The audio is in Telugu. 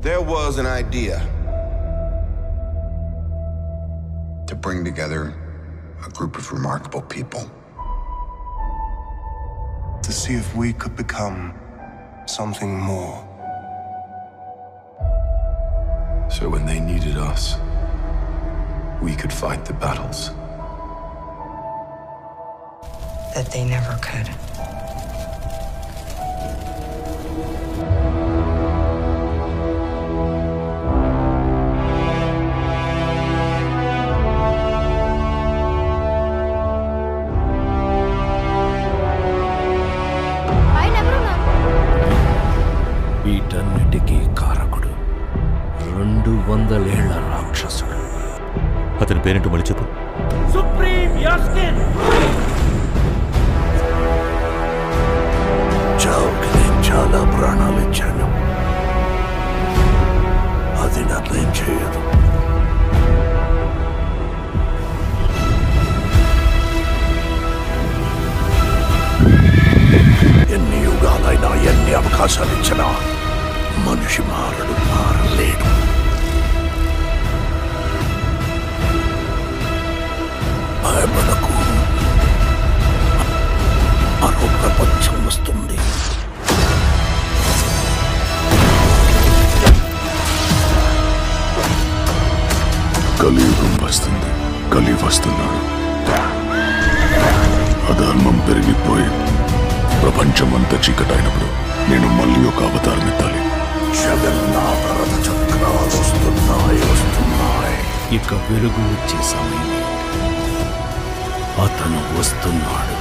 There was an idea to bring together a group of remarkable people. To see if we could become something more. So when they needed us, we could fight the battles that they never could. వీటన్నిటికీ కారకుడు 200 ఏళ్ల రాక్షసుడు. అతని పేరేంటో మళ్ళీ చెప్పు. సుప్రీం యాస్కిన్. చావుకి నేను చాలా ప్రాణాలు ఇచ్చాను. అది నాకేం చేయదు. ఎన్ని యుగాలైనా ఎన్ని అవకాశాలు ఇచ్చినా మనిషి మారలేడు. భయపడకు, మరో ప్రపంచం వస్తుంది. కలియుగం వస్తుంది, కలి వస్తున్నాడు. అధర్మం పెరిగిపోయి ప్రపంచమంతా చీకటైనప్పుడు నేను మళ్ళీ ఒక అవతారం ఎత్తాలి. జగన్నాథ రథ చక్రాలు వస్తున్నాయి. ఇక వెలుగు వచ్చే సమయం. అతను వస్తున్నాడు.